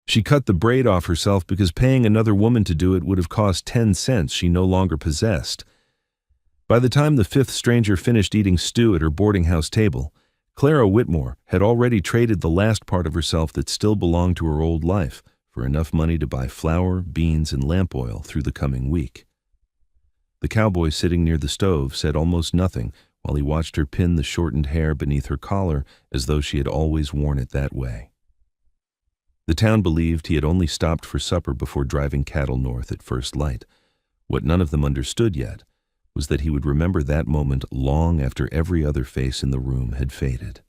She cut the braid off herself because paying another woman to do it would have cost 10 cents she no longer possessed. By the time the fifth stranger finished eating stew at her boarding house table, Clara Whitmore had already traded the last part of herself that still belonged to her old life for enough money to buy flour, beans, and lamp oil through the coming week. The cowboy sitting near the stove said almost nothing while he watched her pin the shortened hair beneath her collar as though she had always worn it that way. The town believed he had only stopped for supper before driving cattle north at first light. What none of them understood yet was that he would remember that moment long after every other face in the room had faded.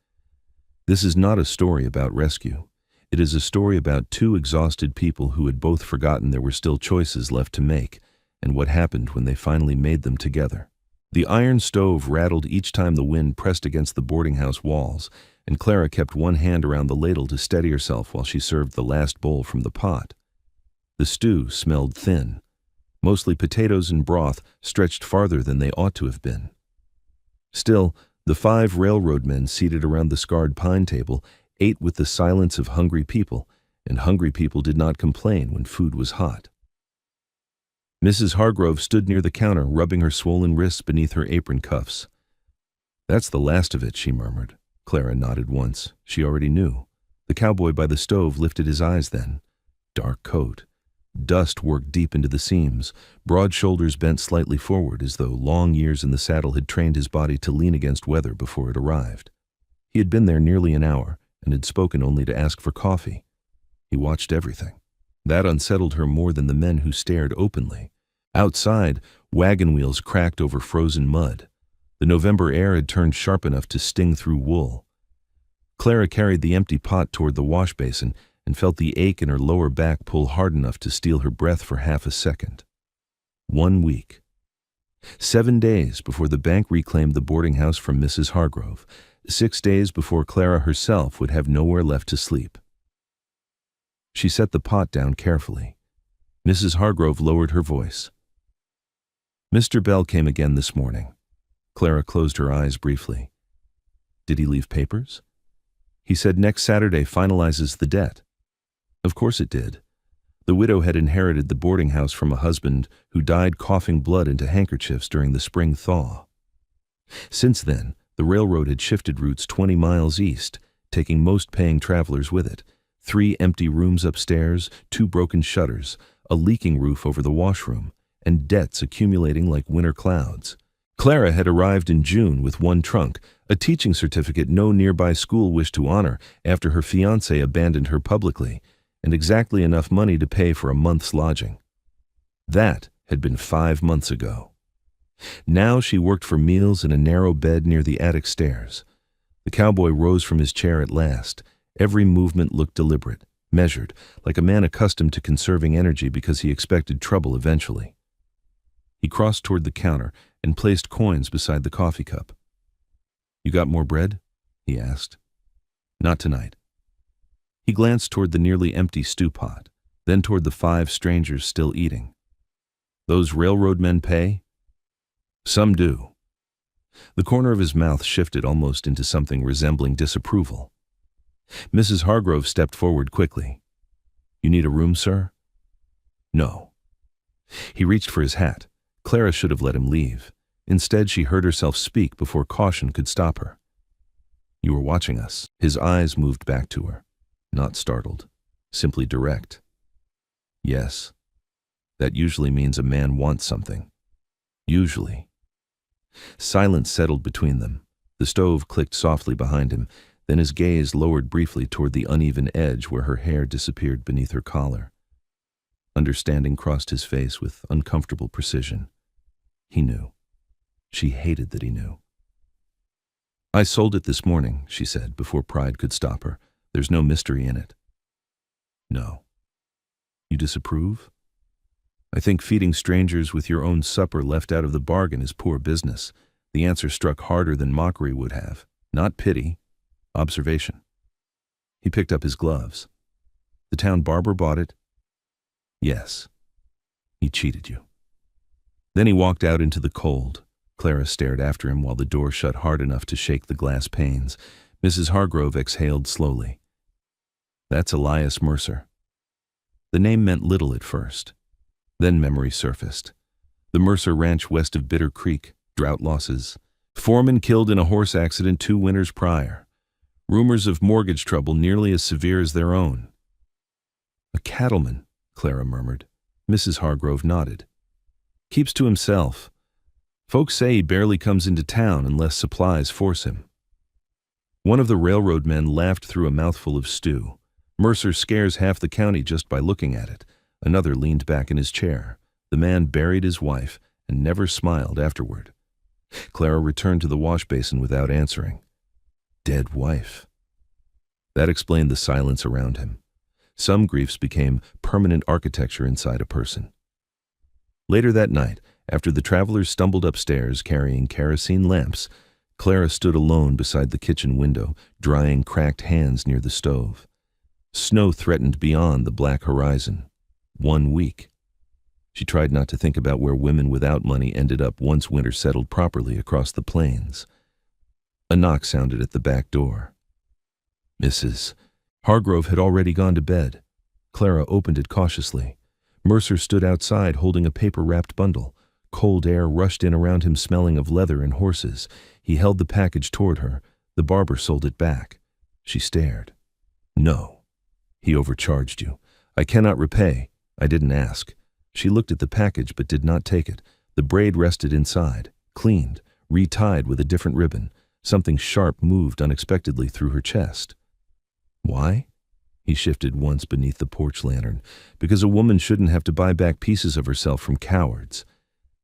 This is not a story about rescue. It is a story about two exhausted people who had both forgotten there were still choices left to make, and what happened when they finally made them together. The iron stove rattled each time the wind pressed against the boarding house walls, and Clara kept one hand around the ladle to steady herself while she served the last bowl from the pot. The stew smelled thin, mostly potatoes and broth stretched farther than they ought to have been. Still, the 5 railroad men seated around the scarred pine table ate with the silence of hungry people, and hungry people did not complain when food was hot. Mrs. Hargrove stood near the counter, rubbing her swollen wrists beneath her apron cuffs. "That's the last of it," she murmured. Clara nodded once. She already knew. The cowboy by the stove lifted his eyes then. Dark coat. Dust worked deep into the seams, broad shoulders bent slightly forward as though long years in the saddle had trained his body to lean against weather before it arrived. He had been there nearly an hour and had spoken only to ask for coffee. He watched everything. That unsettled her more than the men who stared openly. Outside, wagon wheels cracked over frozen mud. The November air had turned sharp enough to sting through wool. Clara carried the empty pot toward the wash basin and felt the ache in her lower back pull hard enough to steal her breath for half a second. 1 week. 7 days before the bank reclaimed the boarding house from Mrs. Hargrove. 6 days before Clara herself would have nowhere left to sleep. She set the pot down carefully. Mrs. Hargrove lowered her voice. "Mr. Bell came again this morning." Clara closed her eyes briefly. "Did he leave papers?" "He said next Saturday finalizes the debt." Of course it did. The widow had inherited the boarding house from a husband who died coughing blood into handkerchiefs during the spring thaw. Since then, the railroad had shifted routes 20 miles east, taking most paying travelers with it. 3 empty rooms upstairs, 2 broken shutters, a leaking roof over the washroom, and debts accumulating like winter clouds. Clara had arrived in June with 1 trunk, a teaching certificate no nearby school wished to honor after her fiancé abandoned her publicly, and exactly enough money to pay for a month's lodging. That had been 5 months ago. Now she worked for meals in a narrow bed near the attic stairs. The cowboy rose from his chair at last. Every movement looked deliberate, measured, like a man accustomed to conserving energy because he expected trouble eventually. He crossed toward the counter and placed coins beside the coffee cup. "You got more bread?" he asked. "Not tonight." He glanced toward the nearly empty stew pot, then toward the 5 strangers still eating. "Those railroad men pay?" "Some do." The corner of his mouth shifted almost into something resembling disapproval. Mrs. Hargrove stepped forward quickly. "You need a room, sir?" "No." He reached for his hat. Clara should have let him leave. Instead, she heard herself speak before caution could stop her. "You were watching us." His eyes moved back to her. Not startled, simply direct. "Yes. That usually means a man wants something. Usually." Silence settled between them. The stove clicked softly behind him, then his gaze lowered briefly toward the uneven edge where her hair disappeared beneath her collar. Understanding crossed his face with uncomfortable precision. He knew. She hated that he knew. "I sold it this morning," she said, before pride could stop her. "There's no mystery in it." "No." "You disapprove?" "I think feeding strangers with your own supper left out of the bargain is poor business." The answer struck harder than mockery would have. Not pity. Observation. He picked up his gloves. "The town barber bought it?" "Yes." "He cheated you." Then he walked out into the cold. Clara stared after him while the door shut hard enough to shake the glass panes. Mrs. Hargrove exhaled slowly. "That's Elias Mercer." The name meant little at first. Then memory surfaced. The Mercer Ranch west of Bitter Creek, drought losses. Foreman killed in a horse accident 2 winters prior. Rumors of mortgage trouble nearly as severe as their own. A cattleman, Clara murmured. Mrs. Hargrove nodded. Keeps to himself. Folks say he barely comes into town unless supplies force him. One of the railroad men laughed through a mouthful of stew. Mercer scares half the county just by looking at it. Another leaned back in his chair. The man buried his wife and never smiled afterward. Clara returned to the wash basin without answering. Dead wife. That explained the silence around him. Some griefs became permanent architecture inside a person. Later that night, after the travelers stumbled upstairs carrying kerosene lamps, Clara stood alone beside the kitchen window, drying cracked hands near the stove. Snow threatened beyond the black horizon. 1 week. She tried not to think about where women without money ended up once winter settled properly across the plains. A knock sounded at the back door. Mrs. Hargrove had already gone to bed. Clara opened it cautiously. Mercer stood outside holding a paper-wrapped bundle. Cold air rushed in around him, smelling of leather and horses. He held the package toward her. The barber sold it back. She stared. No. He overcharged you. I cannot repay. I didn't ask. She looked at the package but did not take it. The braid rested inside, cleaned, retied with a different ribbon. Something sharp moved unexpectedly through her chest. Why? He shifted once beneath the porch lantern. Because a woman shouldn't have to buy back pieces of herself from cowards.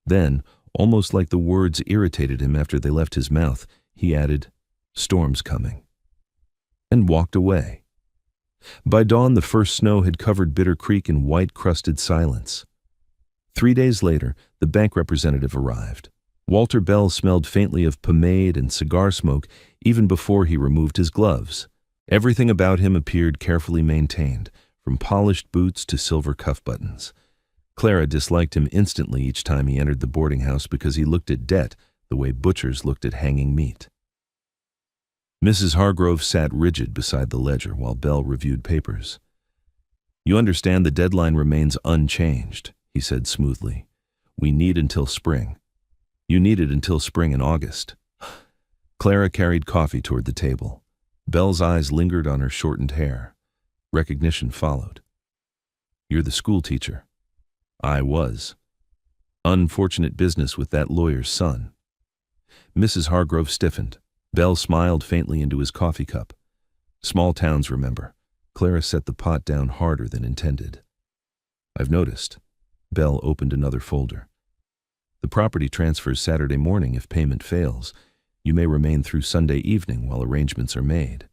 Then, almost like the words irritated him after they left his mouth, he added, "Storm's coming," and walked away. By dawn, the first snow had covered Bitter Creek in white-crusted silence. 3 days later, the bank representative arrived. Walter Bell smelled faintly of pomade and cigar smoke even before he removed his gloves. Everything about him appeared carefully maintained, from polished boots to silver cuff buttons. Clara disliked him instantly each time he entered the boarding house because he looked at debt the way butchers looked at hanging meat. Mrs. Hargrove sat rigid beside the ledger while Bell reviewed papers. "You understand the deadline remains unchanged," he said smoothly. "We need until spring. You needed until spring in August." Clara carried coffee toward the table. Bell's eyes lingered on her shortened hair. Recognition followed. "You're the school teacher." "I was. Unfortunate business with that lawyer's son." Mrs. Hargrove stiffened. Bell smiled faintly into his coffee cup. "Small towns, remember." Clara set the pot down harder than intended. "I've noticed." Bell opened another folder. "The property transfers Saturday morning if payment fails. You may remain through Sunday evening while arrangements are made."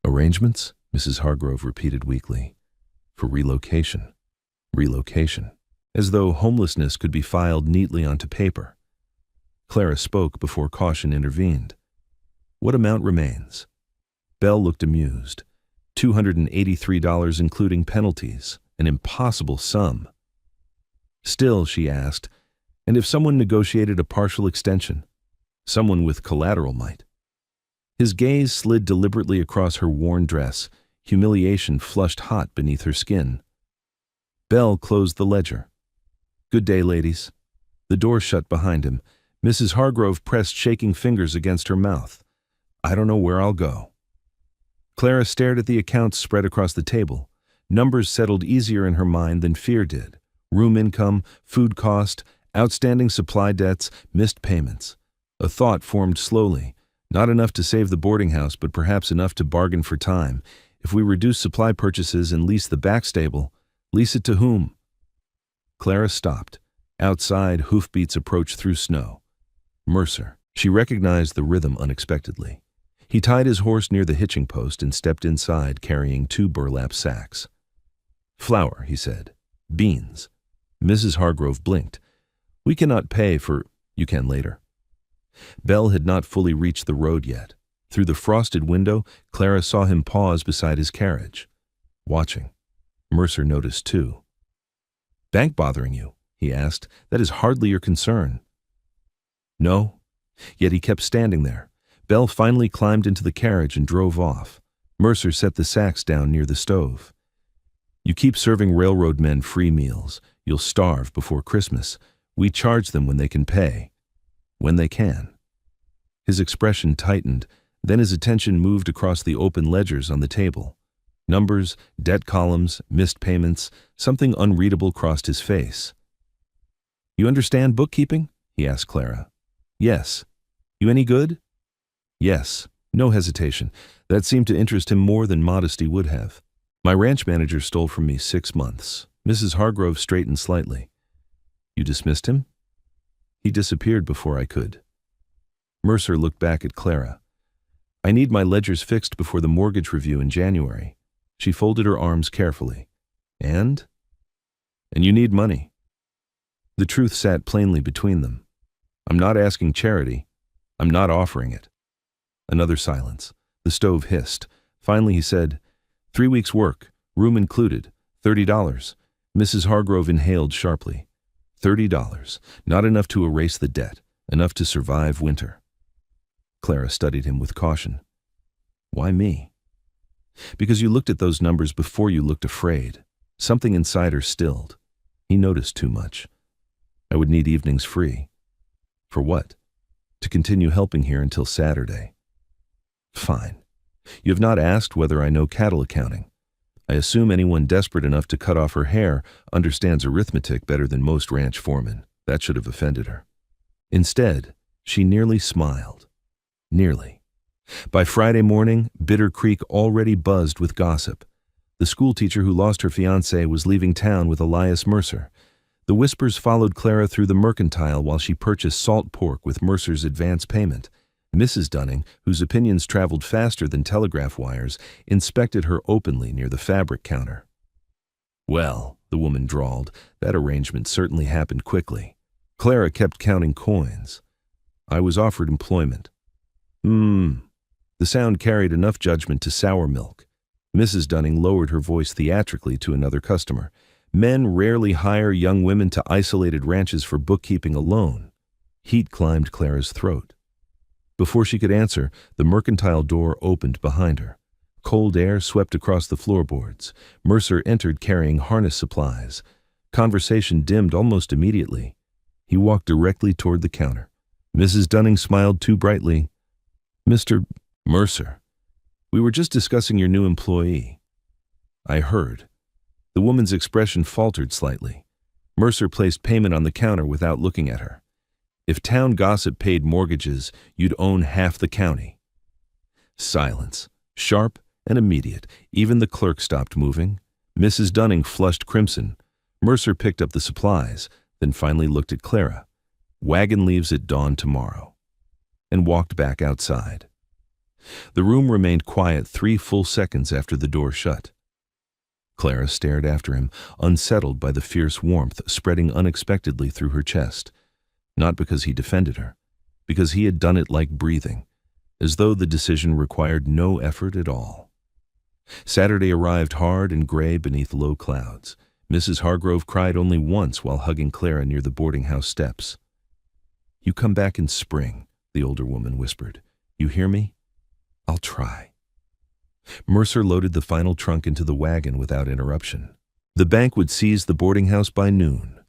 "Arrangements?" Mrs. Hargrove repeated weakly. "For relocation." Relocation. As though homelessness could be filed neatly onto paper. Clara spoke before caution intervened. "What amount remains?" Bell looked amused. $283 including penalties. An impossible sum. Still, she asked, and if someone negotiated a partial extension? Someone with collateral might. His gaze slid deliberately across her worn dress. Humiliation flushed hot beneath her skin. Bell closed the ledger. "Good day, ladies." The door shut behind him. Mrs. Hargrove pressed shaking fingers against her mouth. "I don't know where I'll go." Clara stared at the accounts spread across the table. Numbers settled easier in her mind than fear did. Room income, food cost, outstanding supply debts, missed payments. A thought formed slowly. Not enough to save the boarding house, but perhaps enough to bargain for time. If we reduce supply purchases and lease the back stable, lease it to whom? Clara stopped. Outside, hoofbeats approached through snow. Mercer. She recognized the rhythm unexpectedly. He tied his horse near the hitching post and stepped inside carrying 2 burlap sacks. "Flour," he said. "Beans." Mrs. Hargrove blinked. "We cannot pay for—" "You can later." Bell had not fully reached the road yet. Through the frosted window, Clara saw him pause beside his carriage. Watching. Mercer noticed too. "Bank bothering you?" he asked. "That is hardly your concern." No. Yet he kept standing there. Bell finally climbed into the carriage and drove off. Mercer set the sacks down near the stove. You keep serving railroad men free meals. You'll starve before Christmas. We charge them when they can pay. When they can. His expression tightened, then his attention moved across the open ledgers on the table. Numbers, debt columns, missed payments, something unreadable crossed his face. You understand bookkeeping? He asked Clara. Yes. You any good? Yes. No hesitation. That seemed to interest him more than modesty would have. My ranch manager stole from me 6 months. Mrs. Hargrove straightened slightly. You dismissed him? He disappeared before I could. Mercer looked back at Clara. I need my ledgers fixed before the mortgage review in January. She folded her arms carefully. And you need money. The truth sat plainly between them. I'm not asking charity. I'm not offering it. Another silence. The stove hissed. Finally he said, 3 weeks' work, room included, $30. Mrs. Hargrove inhaled sharply. $30. Not enough to erase the debt. Enough to survive winter. Clara studied him with caution. Why me? Because you looked at those numbers before you looked afraid. Something inside her stilled. He noticed too much. I would need evenings free. For what? To continue helping here until Saturday. Fine. You have not asked whether I know cattle accounting. I assume anyone desperate enough to cut off her hair understands arithmetic better than most ranch foremen. That should have offended her. Instead, she nearly smiled. Nearly. By Friday morning, Bitter Creek already buzzed with gossip. The schoolteacher who lost her fiancé was leaving town with Elias Mercer. The whispers followed Clara through the mercantile while she purchased salt pork with Mercer's advance payment. Mrs. Dunning, whose opinions traveled faster than telegraph wires, inspected her openly near the fabric counter. Well, the woman drawled, that arrangement certainly happened quickly. Clara kept counting coins. I was offered employment. The sound carried enough judgment to sour milk. Mrs. Dunning lowered her voice theatrically to another customer. Men rarely hire young women to isolated ranches for bookkeeping alone. Heat climbed Clara's throat. Before she could answer, the mercantile door opened behind her. Cold air swept across the floorboards. Mercer entered carrying harness supplies. Conversation dimmed almost immediately. He walked directly toward the counter. Mrs. Dunning smiled too brightly. Mr. Mercer, we were just discussing your new employee. I heard. The woman's expression faltered slightly. Mercer placed payment on the counter without looking at her. If town gossip paid mortgages, you'd own half the county. Silence, sharp and immediate. Even the clerk stopped moving. Mrs. Dunning flushed crimson. Mercer picked up the supplies, then finally looked at Clara. Wagon leaves at dawn tomorrow. And walked back outside. The room remained quiet 3 full seconds after the door shut. Clara stared after him, unsettled by the fierce warmth spreading unexpectedly through her chest. Not because he defended her, because he had done it like breathing, as though the decision required no effort at all. Saturday arrived hard and gray beneath low clouds. Mrs. Hargrove cried only once while hugging Clara near the boarding house steps. You come back in spring, the older woman whispered. You hear me? I'll try. Mercer loaded the final trunk into the wagon without interruption. The bank would seize the boarding house by noon.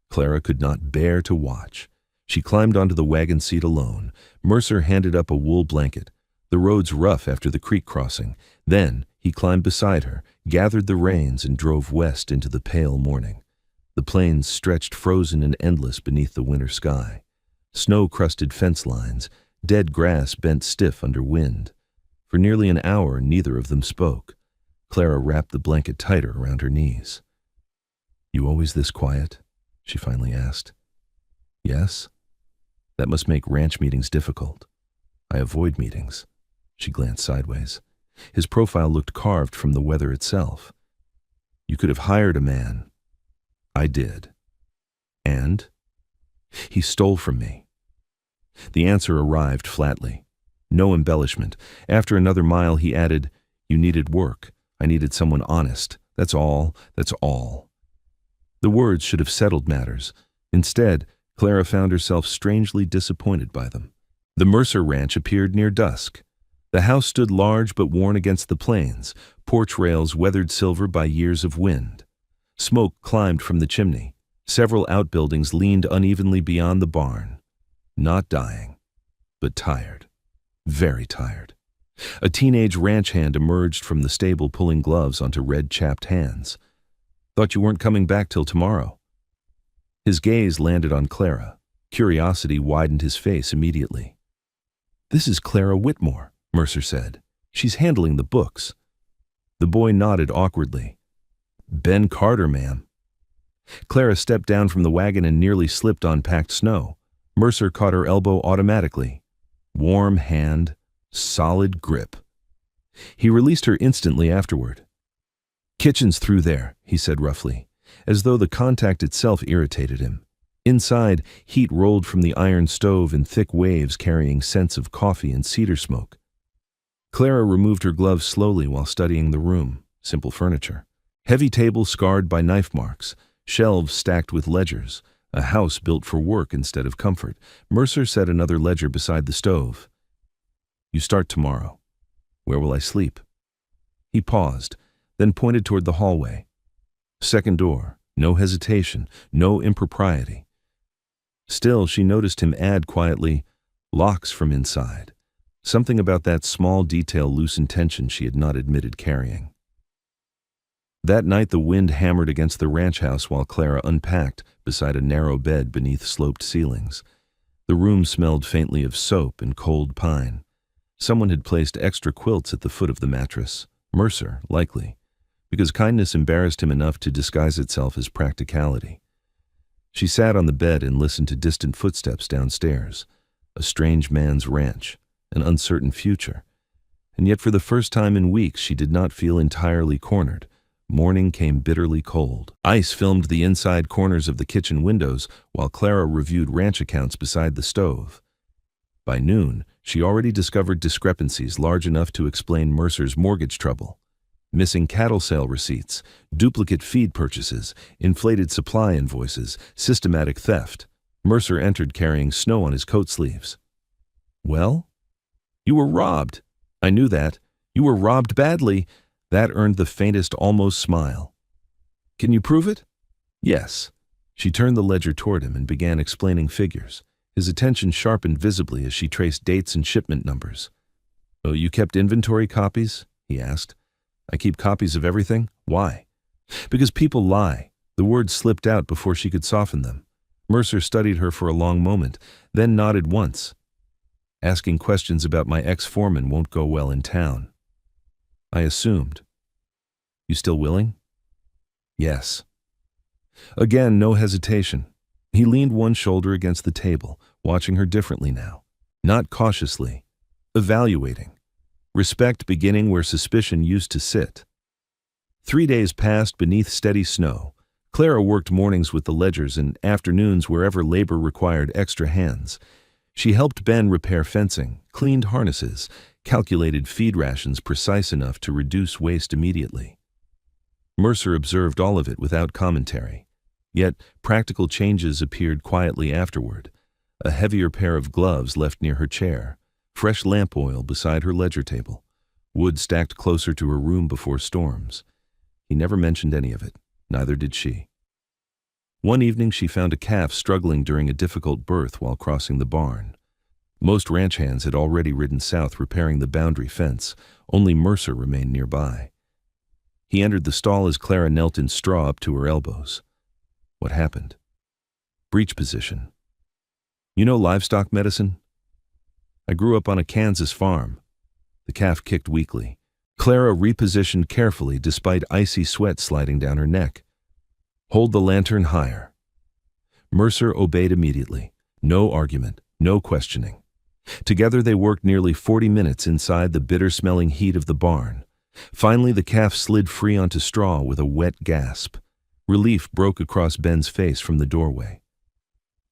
Clara could not bear to watch. She climbed onto the wagon seat alone. Mercer handed up a wool blanket. The road's rough after the creek crossing. Then he climbed beside her, gathered the reins, and drove west into the pale morning. The plains stretched frozen and endless beneath the winter sky. Snow-crusted fence lines, dead grass bent stiff under wind. For nearly an hour, neither of them spoke. Clara wrapped the blanket tighter around her knees. You always this quiet? She finally asked. Yes. That must make ranch meetings difficult. I avoid meetings. She glanced sideways. His profile looked carved from the weather itself. You could have hired a man. I did. And? He stole from me. The answer arrived flatly. No embellishment. After another mile, he added, You needed work. I needed someone honest. That's all. That's all. The words should have settled matters. Instead, Clara found herself strangely disappointed by them. The Mercer ranch appeared near dusk. The house stood large but worn against the plains, porch rails weathered silver by years of wind. Smoke climbed from the chimney. Several outbuildings leaned unevenly beyond the barn. Not dying, but tired. Very tired. A teenage ranch hand emerged from the stable pulling gloves onto red, chapped hands. "Thought you weren't coming back till tomorrow." His gaze landed on Clara. Curiosity widened his face immediately. "This is Clara Whitmore," Mercer said. "She's handling the books." The boy nodded awkwardly. "Ben Carter, ma'am." Clara stepped down from the wagon and nearly slipped on packed snow. Mercer caught her elbow automatically. Warm hand, solid grip. He released her instantly afterward. "Kitchen's through there," he said roughly, as though the contact itself irritated him. Inside, heat rolled from the iron stove in thick waves carrying scents of coffee and cedar smoke. Clara removed her gloves slowly while studying the room. Simple furniture. Heavy table scarred by knife marks. Shelves stacked with ledgers. A house built for work instead of comfort. Mercer set another ledger beside the stove. "You start tomorrow. Where will I sleep?" He paused, then pointed toward the hallway. Second door. No hesitation. No impropriety. Still, she noticed him add quietly, "Locks from inside." Something about that small detail loosened tension she had not admitted carrying. That night the wind hammered against the ranch house while Clara unpacked beside a narrow bed beneath sloped ceilings. The room smelled faintly of soap and cold pine. Someone had placed extra quilts at the foot of the mattress. Mercer, likely, because kindness embarrassed him enough to disguise itself as practicality. She sat on the bed and listened to distant footsteps downstairs. A strange man's ranch, an uncertain future. And yet for the first time in weeks she did not feel entirely cornered. Morning came bitterly cold. Ice filmed the inside corners of the kitchen windows while Clara reviewed ranch accounts beside the stove. By noon, she already discovered discrepancies large enough to explain Mercer's mortgage trouble. Missing cattle sale receipts, duplicate feed purchases, inflated supply invoices, systematic theft. Mercer entered carrying snow on his coat sleeves. "Well? You were robbed." "I knew that. You were robbed badly." That earned the faintest almost smile. "Can you prove it?" "Yes." She turned the ledger toward him and began explaining figures. His attention sharpened visibly as she traced dates and shipment numbers. "Oh, you kept inventory copies?" he asked. "I keep copies of everything." "Why?" "Because people lie." The words slipped out before she could soften them. Mercer studied her for a long moment, then nodded once. "Asking questions about my ex-foreman won't go well in town." "I assumed." "You still willing?" "Yes." Again, no hesitation. He leaned one shoulder against the table, watching her differently now. Not cautiously. Evaluating. Respect beginning where suspicion used to sit. 3 days passed beneath steady snow. Clara worked mornings with the ledgers and afternoons wherever labor required extra hands. She helped Ben repair fencing, cleaned harnesses, calculated feed rations precise enough to reduce waste immediately. Mercer observed all of it without commentary. Yet practical changes appeared quietly afterward. A heavier pair of gloves left near her chair, fresh lamp oil beside her ledger table, wood stacked closer to her room before storms. He never mentioned any of it, neither did she. One evening she found a calf struggling during a difficult birth while crossing the barn. Most ranch hands had already ridden south repairing the boundary fence. Only Mercer remained nearby. He entered the stall as Clara knelt in straw up to her elbows. What happened? Breech position. "You know livestock medicine?" "I grew up on a Kansas farm." The calf kicked weakly. Clara repositioned carefully despite icy sweat sliding down her neck. "Hold the lantern higher." Mercer obeyed immediately. No argument, no questioning. Together they worked nearly 40 minutes inside the bitter-smelling heat of the barn. Finally the calf slid free onto straw with a wet gasp. Relief broke across Ben's face from the doorway.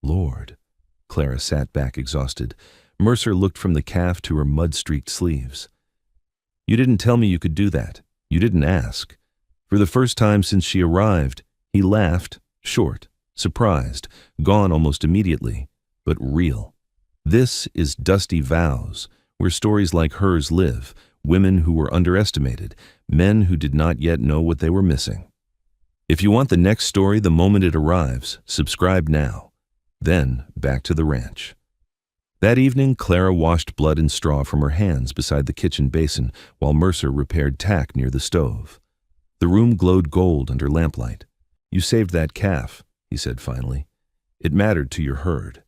"Lord." Clara sat back exhausted. Mercer looked from the calf to her mud-streaked sleeves. "You didn't tell me you could do that. You didn't ask." For the first time since she arrived, he laughed, short, surprised, gone almost immediately, but real. This is Dusty Vows, where stories like hers live, women who were underestimated, men who did not yet know what they were missing. If you want the next story the moment it arrives, subscribe now. Then, back to the ranch. That evening, Clara washed blood and straw from her hands beside the kitchen basin while Mercer repaired tack near the stove. The room glowed gold under lamplight. "You saved that calf," he said finally. "It mattered to your herd.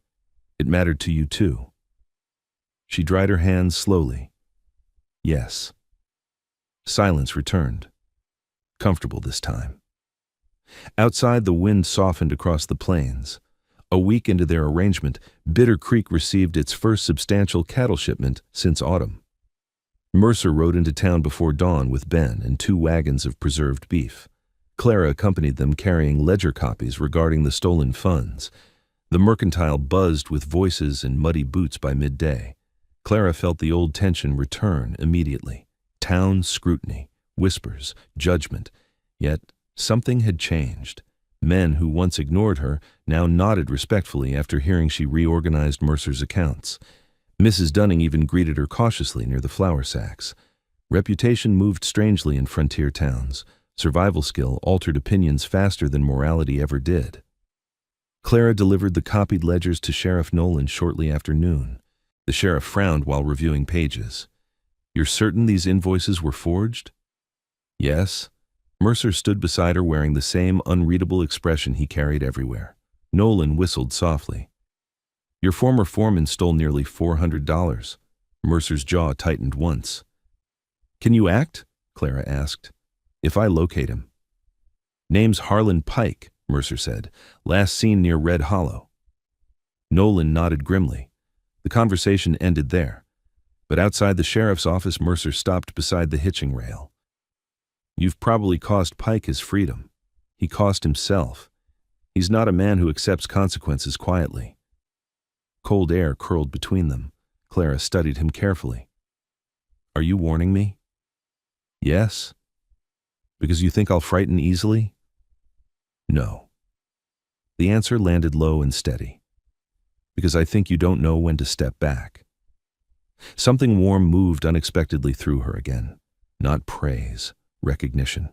It mattered to you too." She dried her hands slowly. "Yes." Silence returned. Comfortable this time. Outside, the wind softened across the plains. A week into their arrangement, Bitter Creek received its first substantial cattle shipment since autumn. Mercer rode into town before dawn with Ben and 2 wagons of preserved beef. Clara accompanied them carrying ledger copies regarding the stolen funds. The mercantile buzzed with voices and muddy boots by midday. Clara felt the old tension return immediately. Town scrutiny, whispers, judgment. Yet something had changed. Men who once ignored her now nodded respectfully after hearing she reorganized Mercer's accounts. Mrs. Dunning even greeted her cautiously near the flour sacks. Reputation moved strangely in frontier towns. Survival skill altered opinions faster than morality ever did. Clara delivered the copied ledgers to Sheriff Nolan shortly after noon. The sheriff frowned while reviewing pages. "You're certain these invoices were forged?" "Yes." Mercer stood beside her wearing the same unreadable expression he carried everywhere. Nolan whistled softly. "Your former foreman stole nearly $400. Mercer's jaw tightened once. "Can you act?" Clara asked. "If I locate him." "Name's Harlan Pike," Mercer said. "Last seen near Red Hollow." Nolan nodded grimly. The conversation ended there. But outside the sheriff's office, Mercer stopped beside the hitching rail. "You've probably cost Pike his freedom. He cost himself. He's not a man who accepts consequences quietly." Cold air curled between them. Clara studied him carefully. "Are you warning me?" "Yes." "Because you think I'll frighten easily?" "No." The answer landed low and steady. "Because I think you don't know when to step back." Something warm moved unexpectedly through her again. Not praise. Recognition.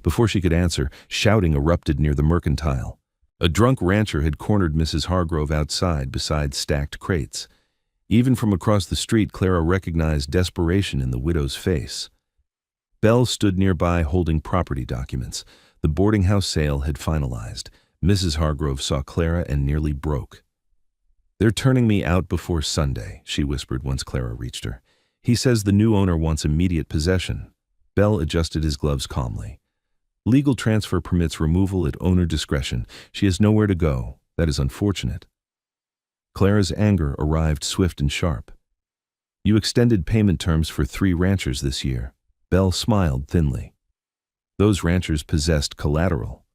Before she could answer, shouting erupted near the mercantile. A drunk rancher had cornered Mrs. Hargrove outside beside stacked crates. Even from across the street, Clara recognized desperation in the widow's face. Belle stood nearby holding property documents. The boarding house sale had finalized. Mrs. Hargrove saw Clara and nearly broke. "They're turning me out before Sunday," she whispered once Clara reached her. "He says the new owner wants immediate possession." Bell adjusted his gloves calmly. "Legal transfer permits removal at owner discretion. She has nowhere to go. That is unfortunate." Clara's anger arrived swift and sharp. "You extended payment terms for 3 ranchers this year." Bell smiled thinly. "Those ranchers possessed collateral."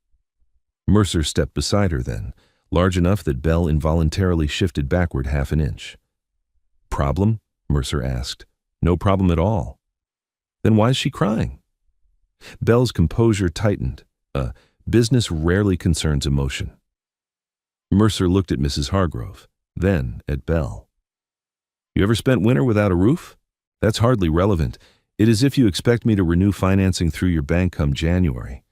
Mercer stepped beside her then, large enough that Bell involuntarily shifted backward half an inch. "Problem?" Mercer asked. "No problem at all." "Then why is she crying?" Bell's composure tightened. Business rarely concerns emotion. Mercer looked at Mrs. Hargrove, then at Bell. "You ever spent winter without a roof? That's hardly relevant. It is if you expect me to renew financing through your bank come January."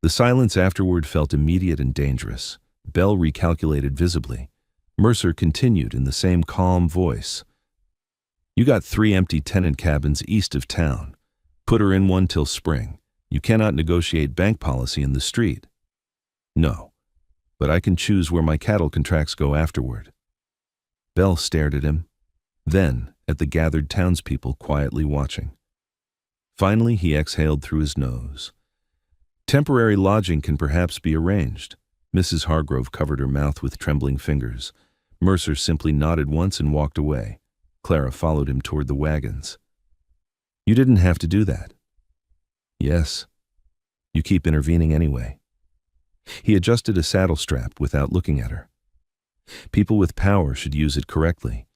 The silence afterward felt immediate and dangerous. Bell recalculated visibly. Mercer continued in the same calm voice. "You got 3 empty tenant cabins east of town. Put her in one till spring. You cannot negotiate bank policy in the street." "No, but I can choose where my cattle contracts go afterward." Bell stared at him, then at the gathered townspeople quietly watching. Finally, he exhaled through his nose. "Temporary lodging can perhaps be arranged." Mrs. Hargrove covered her mouth with trembling fingers. Mercer simply nodded once and walked away. Clara followed him toward the wagons. "You didn't have to do that." "Yes. You keep intervening anyway." He adjusted a saddle strap without looking at her. People with power should use it correctly.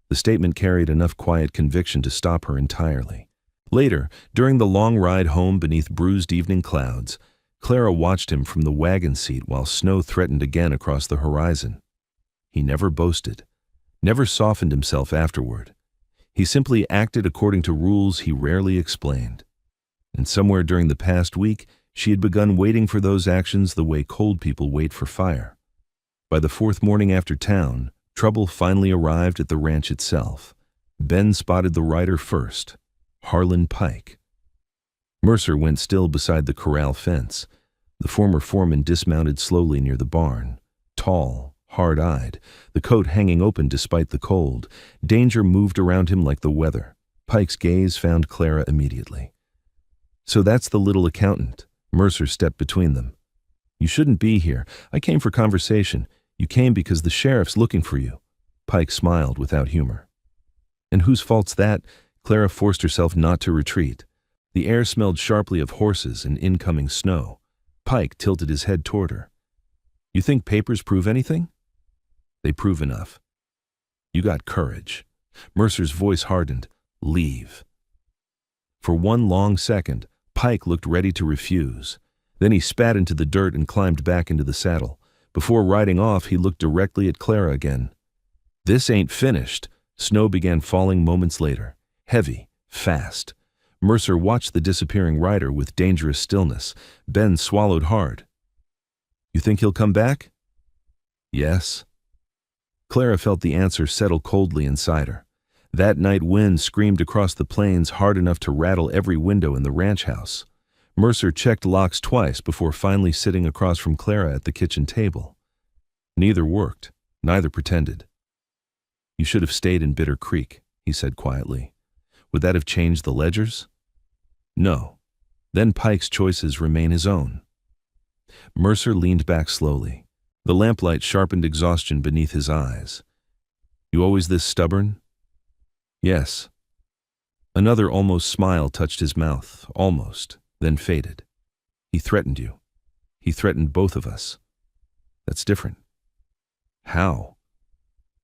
The statement carried enough quiet conviction to stop her entirely. Later, during the long ride home beneath bruised evening clouds, Clara watched him from the wagon seat while snow threatened again across the horizon. He never boasted, never softened himself afterward. He simply acted according to rules he rarely explained. And somewhere during the past week, She had begun waiting for those actions the way cold people wait for fire. By the fourth morning after town, trouble finally arrived at the ranch itself. Ben spotted the rider first, Harlan Pike. Mercer went still beside the corral fence. The former foreman dismounted slowly near the barn. Tall, hard-eyed, the coat hanging open despite the cold, danger moved around him like the weather. Pike's gaze found Clara immediately. "So that's the little accountant." Mercer stepped between them. "You shouldn't be here. I came for conversation. You came because the sheriff's looking for you." Pike smiled without humor. "And whose fault's that?" Clara forced herself not to retreat. The air smelled sharply of horses and incoming snow. Pike tilted his head toward her. "You think papers prove anything?" "They prove enough." "You got courage." Mercer's voice hardened. "Leave." For one long second, Pike looked ready to refuse. Then he spat into the dirt and climbed back into the saddle. Before riding off, he looked directly at Clara again. "This ain't finished." Snow began falling moments later. Heavy, fast. Mercer watched the disappearing rider with dangerous stillness. Ben swallowed hard. "You think he'll come back?" "Yes." Clara felt the answer settle coldly inside her. That night wind screamed across the plains hard enough to rattle every window in the ranch house. Mercer checked locks twice before finally sitting across from Clara at the kitchen table. Neither worked, neither pretended. "You should have stayed in Bitter Creek," he said quietly. "Would that have changed the ledgers?" "No. Then Pike's choices remain his own." Mercer leaned back slowly. The lamplight sharpened exhaustion beneath his eyes. "You always this stubborn?" "Yes." Another almost smile touched his mouth, almost, then faded. "He threatened you. He threatened both of us." "That's different." "How?"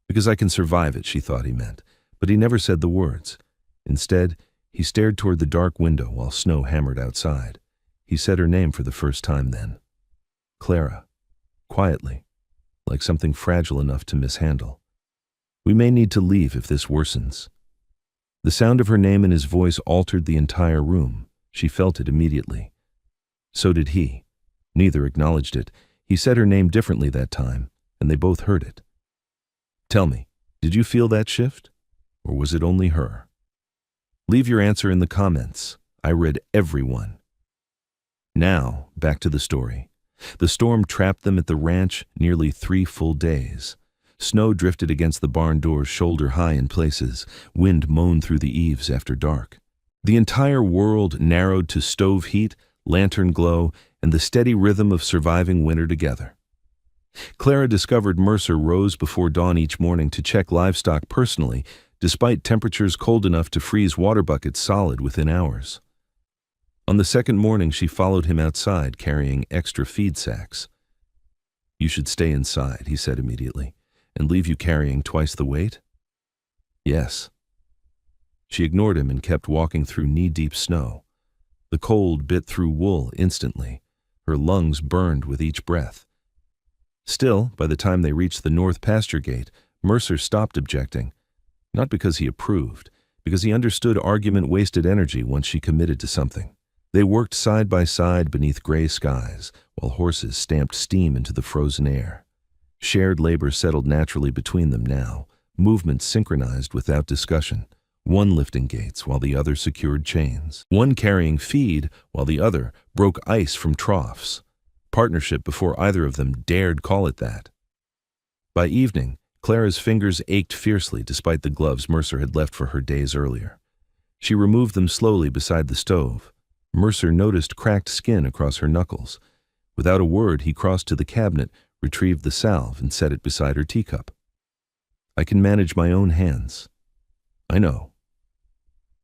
"Because I can survive it," she thought he meant, but he never said the words. Instead, he stared toward the dark window while snow hammered outside. He said her name for the first time then. "Clara." Quietly, like something fragile enough to mishandle. "We may need to leave if this worsens." The sound of her name and his voice altered the entire room. She felt it immediately. So did he. Neither acknowledged it. He said her name differently that time, and they both heard it. "Tell me, did you feel that shift? Or was it only her?" Leave your answer in the comments. I read every one. Now, back to the story. The storm trapped them at the ranch nearly 3 full days. Snow drifted against the barn doors shoulder high in places. Wind moaned through the eaves after dark. The entire world narrowed to stove heat, lantern glow, and the steady rhythm of surviving winter together. Clara discovered Mercer rose before dawn each morning to check livestock personally, despite temperatures cold enough to freeze water buckets solid within hours. On the second morning, she followed him outside, carrying extra feed sacks. "You should stay inside," he said immediately. "And leave you carrying twice the weight?" "Yes." She ignored him and kept walking through knee-deep snow. The cold bit through wool instantly. Her lungs burned with each breath. Still, by the time they reached the north pasture gate, Mercer stopped objecting. Not because he approved, because he understood argument wasted energy once she committed to something. They worked side by side beneath gray skies, while horses stamped steam into the frozen air. Shared labor settled naturally between them now, movement synchronized without discussion. One lifting gates while the other secured chains. One carrying feed while the other broke ice from troughs. Partnership before either of them dared call it that. By evening, Clara's fingers ached fiercely despite the gloves Mercer had left for her days earlier. She removed them slowly beside the stove. Mercer noticed cracked skin across her knuckles. Without a word, he crossed to the cabinet, retrieved the salve, and set it beside her teacup. "I can manage my own hands." "I know."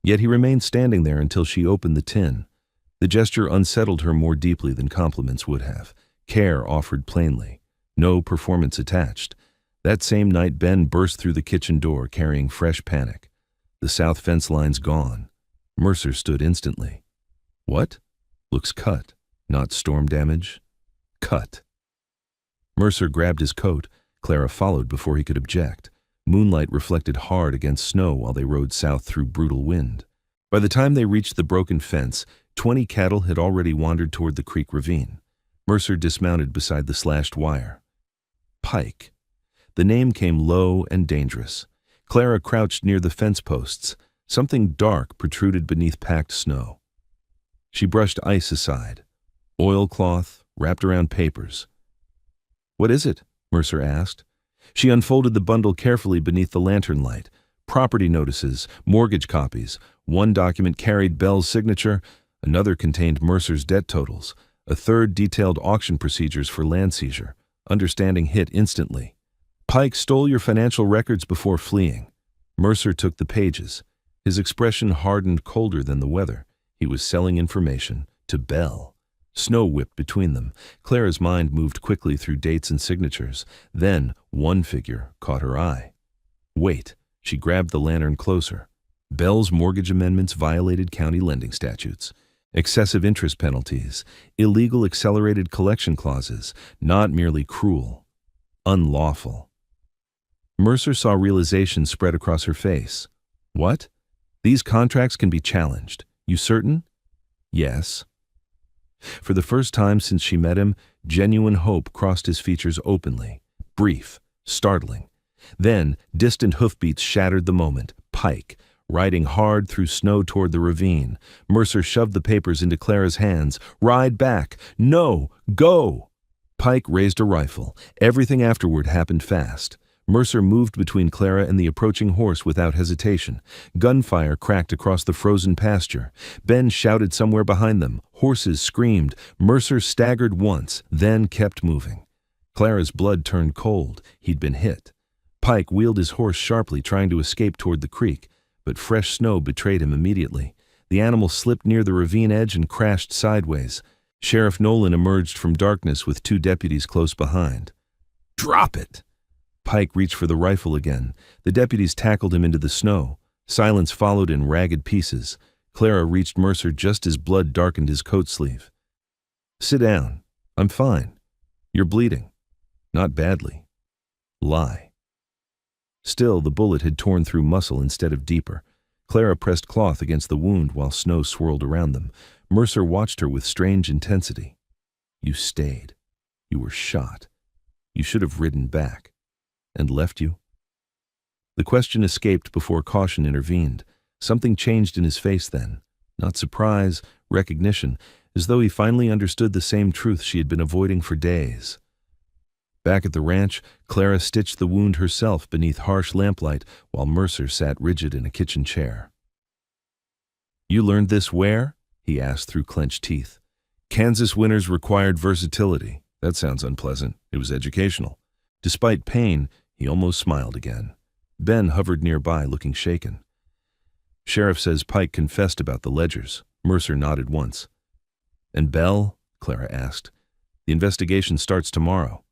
Yet he remained standing there until she opened the tin. The gesture unsettled her more deeply than compliments would have. Care offered plainly. No performance attached. That same night, Ben burst through the kitchen door carrying fresh panic. The south fence line's gone. Mercer stood instantly. "What?" "Looks cut. Not storm damage." "Cut." Mercer grabbed his coat. Clara followed before he could object. Moonlight reflected hard against snow while they rode south through brutal wind. By the time they reached the broken fence, 20 cattle had already wandered toward the creek ravine. Mercer dismounted beside the slashed wire. Pike. The name came low and dangerous. Clara crouched near the fence posts. Something dark protruded beneath packed snow. She brushed ice aside. Oilcloth, wrapped around papers. "What is it?" Mercer asked. She unfolded the bundle carefully beneath the lantern light. Property notices, mortgage copies. One document carried Bell's signature, another contained Mercer's debt totals, a third detailed auction procedures for land seizure. Understanding hit instantly. "Pike stole your financial records before fleeing." Mercer took the pages. His expression hardened colder than the weather. He was selling information to Bell. Snow whipped between them. Clara's mind moved quickly through dates and signatures. Then one figure caught her eye. Wait. She grabbed the lantern closer. Bell's mortgage amendments violated county lending statutes. Excessive interest penalties, illegal accelerated collection clauses, not merely cruel, unlawful. Mercer saw realization spread across her face. What? These contracts can be challenged. You certain? Yes. For the first time since she met him, genuine hope crossed his features openly. Brief, startling. Then, distant hoofbeats shattered the moment. Pike, riding hard through snow toward the ravine. Mercer shoved the papers into Clara's hands. "Ride back! No! Go!" Pike raised a rifle. Everything afterward happened fast. Mercer moved between Clara and the approaching horse without hesitation. Gunfire cracked across the frozen pasture. Ben shouted somewhere behind them. Horses screamed. Mercer staggered once, then kept moving. Clara's blood turned cold. He'd been hit. Pike wheeled his horse sharply, trying to escape toward the creek, but fresh snow betrayed him immediately. The animal slipped near the ravine edge and crashed sideways. Sheriff Nolan emerged from darkness with 2 deputies close behind. "Drop it!" Pike reached for the rifle again. The deputies tackled him into the snow. Silence followed in ragged pieces. Clara reached Mercer just as blood darkened his coat sleeve. "Sit down. I'm fine. You're bleeding. Not badly." Lie. Still, the bullet had torn through muscle instead of deeper. Clara pressed cloth against the wound while snow swirled around them. Mercer watched her with strange intensity. "You stayed. You were shot. You should have ridden back. And left you?" The question escaped before caution intervened. Something changed in his face then. Not surprise, recognition, as though he finally understood the same truth she had been avoiding for days. Back at the ranch, Clara stitched the wound herself beneath harsh lamplight while Mercer sat rigid in a kitchen chair. "You learned this where?" he asked through clenched teeth. "Kansas winters required versatility." That sounds unpleasant. It was educational. Despite pain, he almost smiled again. Ben hovered nearby, looking shaken. "Sheriff says Pike confessed about the ledgers." Mercer nodded once. "And Bell?" Clara asked. "The investigation starts tomorrow."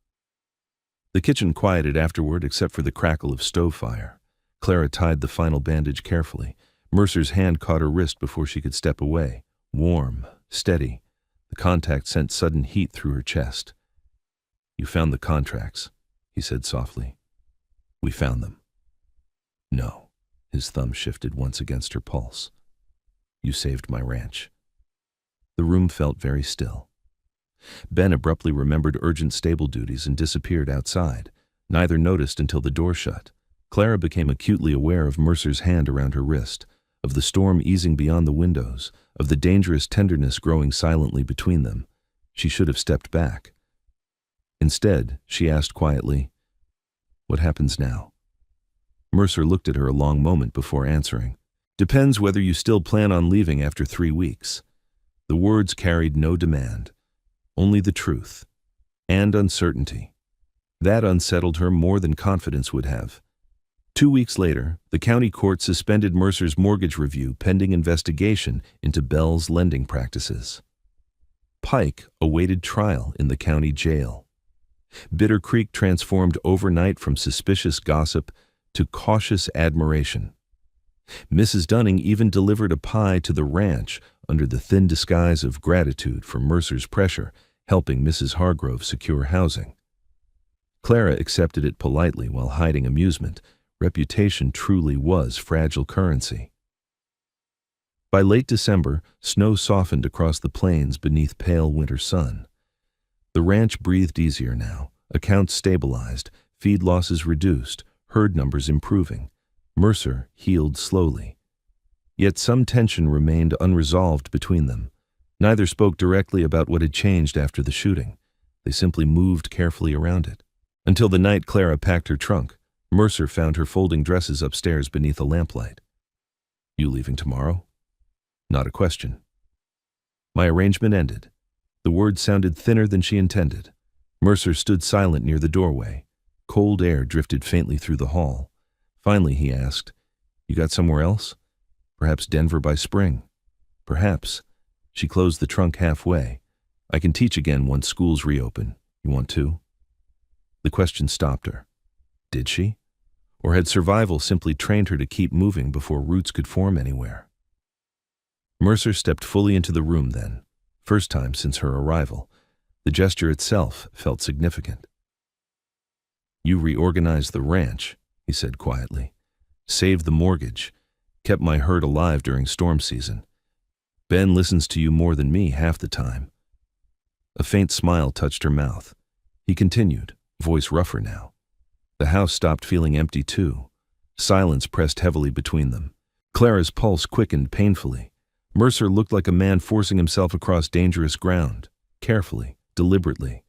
The kitchen quieted afterward except for the crackle of stove fire. Clara tied the final bandage carefully. Mercer's hand caught her wrist before she could step away. Warm, steady. The contact sent sudden heat through her chest. "You found the contracts," he said softly. "We found them." "No." His thumb shifted once against her pulse. "You saved my ranch." The room felt very still. Ben abruptly remembered urgent stable duties and disappeared outside. Neither noticed until the door shut. Clara became acutely aware of Mercer's hand around her wrist, of the storm easing beyond the windows, of the dangerous tenderness growing silently between them. She should have stepped back. Instead, she asked quietly, "What happens now?" Mercer looked at her a long moment before answering. "Depends whether you still plan on leaving after 3 weeks." The words carried no demand. Only the truth. And uncertainty. That unsettled her more than confidence would have. 2 weeks later, the county court suspended Mercer's mortgage review pending investigation into Bell's lending practices. Pike awaited trial in the county jail. Bitter Creek transformed overnight from suspicious gossip to cautious admiration. Mrs. Dunning even delivered a pie to the ranch under the thin disguise of gratitude for Mercer's pressure, helping Mrs. Hargrove secure housing. Clara accepted it politely while hiding amusement. Reputation truly was fragile currency. By late December, snow softened across the plains beneath pale winter sun. The ranch breathed easier now, accounts stabilized, feed losses reduced, herd numbers improving. Mercer healed slowly. Yet some tension remained unresolved between them. Neither spoke directly about what had changed after the shooting. They simply moved carefully around it. Until the night Clara packed her trunk, Mercer found her folding dresses upstairs beneath a lamplight. "You leaving tomorrow?" Not a question. My arrangement ended. The words sounded thinner than she intended. Mercer stood silent near the doorway. Cold air drifted faintly through the hall. Finally he asked, "You got somewhere else? Perhaps Denver by spring?" "Perhaps." She closed the trunk halfway. "I can teach again once schools reopen. You want to?" The question stopped her. Did she? Or had survival simply trained her to keep moving before roots could form anywhere? Mercer stepped fully into the room then, first time since her arrival. The gesture itself felt significant. "You reorganized the ranch," he said quietly. "Saved the mortgage. Kept my herd alive during storm season. Ben listens to you more than me half the time." A faint smile touched her mouth. He continued, voice rougher now. The house stopped feeling empty too. Silence pressed heavily between them. Clara's pulse quickened painfully. Mercer looked like a man forcing himself across dangerous ground, carefully, deliberately.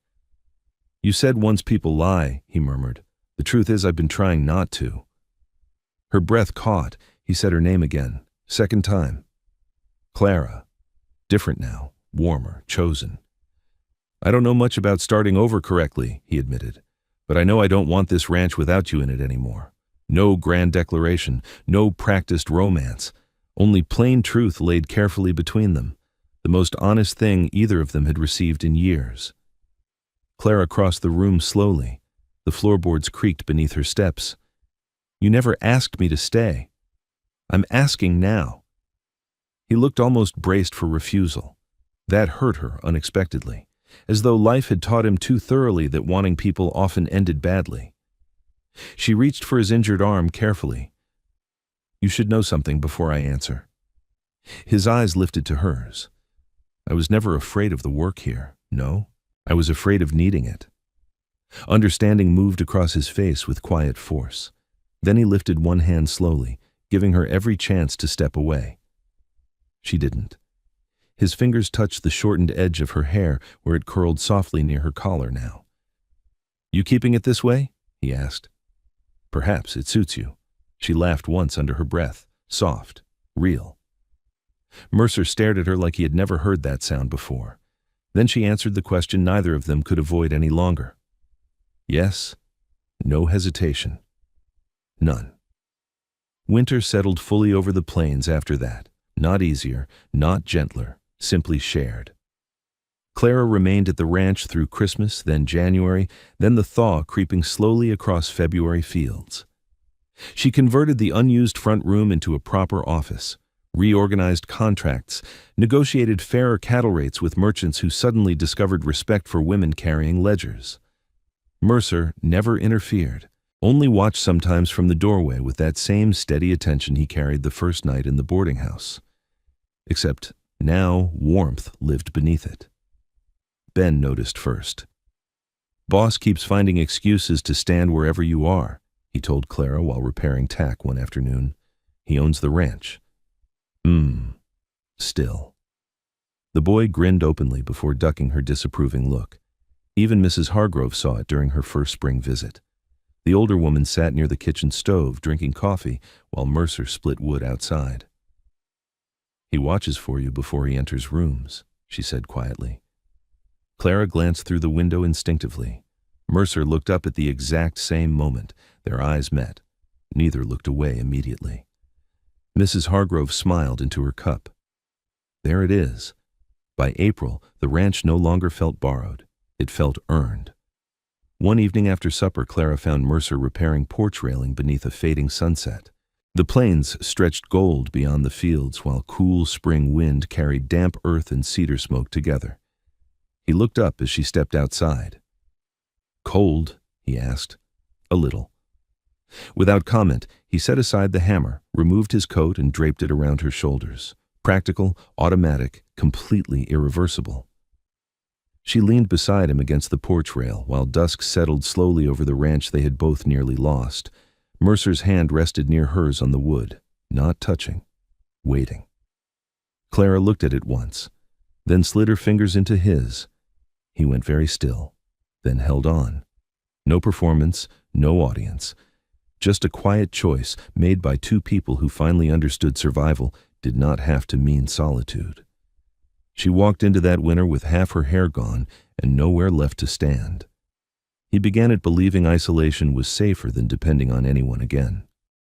"You said once people lie," he murmured. "The truth is I've been trying not to." Her breath caught. He said her name again, second time. Clara. Different now, warmer, chosen. "I don't know much about starting over correctly," he admitted, "but I know I don't want this ranch without you in it anymore. No grand declaration, no practiced romance. Only plain truth laid carefully between them, the most honest thing either of them had received in years." Clara crossed the room slowly. The floorboards creaked beneath her steps. "You never asked me to stay. I'm asking now." He looked almost braced for refusal. That hurt her unexpectedly, as though life had taught him too thoroughly that wanting people often ended badly. She reached for his injured arm carefully. "You should know something before I answer." His eyes lifted to hers. "I was never afraid of the work here, no. I was afraid of needing it." Understanding moved across his face with quiet force. Then he lifted one hand slowly, giving her every chance to step away. She didn't. His fingers touched the shortened edge of her hair where it curled softly near her collar now. "You keeping it this way?" he asked. "Perhaps it suits you." She laughed once under her breath, soft, real. Mercer stared at her like he had never heard that sound before. Then she answered the question neither of them could avoid any longer. Yes, no hesitation. None. Winter settled fully over the plains after that, not easier, not gentler, simply shared. Clara remained at the ranch through Christmas, then January, then the thaw creeping slowly across February fields. She converted the unused front room into a proper office, reorganized contracts, negotiated fairer cattle rates with merchants who suddenly discovered respect for women carrying ledgers. Mercer never interfered, only watched sometimes from the doorway with that same steady attention he carried the first night in the boarding house. Except now warmth lived beneath it. Ben noticed first. "Boss keeps finding excuses to stand wherever you are," he told Clara while repairing tack one afternoon. "He owns the ranch." Still. The boy grinned openly before ducking her disapproving look. Even Mrs. Hargrove saw it during her first spring visit. The older woman sat near the kitchen stove drinking coffee while Mercer split wood outside. "He watches for you before he enters rooms," she said quietly. Clara glanced through the window instinctively. Mercer looked up at the exact same moment. Their eyes met. Neither looked away immediately. Mrs. Hargrove smiled into her cup. There it is. By April, the ranch no longer felt borrowed. It felt earned. One evening after supper, Clara found Mercer repairing porch railing beneath a fading sunset. The plains stretched gold beyond the fields while cool spring wind carried damp earth and cedar smoke together. He looked up as she stepped outside. "Cold?" he asked. "A little." Without comment, he set aside the hammer, removed his coat and draped it around her shoulders. Practical, automatic, completely irreversible. She leaned beside him against the porch rail while dusk settled slowly over the ranch they had both nearly lost. Mercer's hand rested near hers on the wood, not touching, waiting. Clara looked at it once, then slid her fingers into his. He went very still, then held on. No performance, no audience. Just a quiet choice made by two people who finally understood survival did not have to mean solitude. She walked into that winter with half her hair gone and nowhere left to stand. He began at believing isolation was safer than depending on anyone again.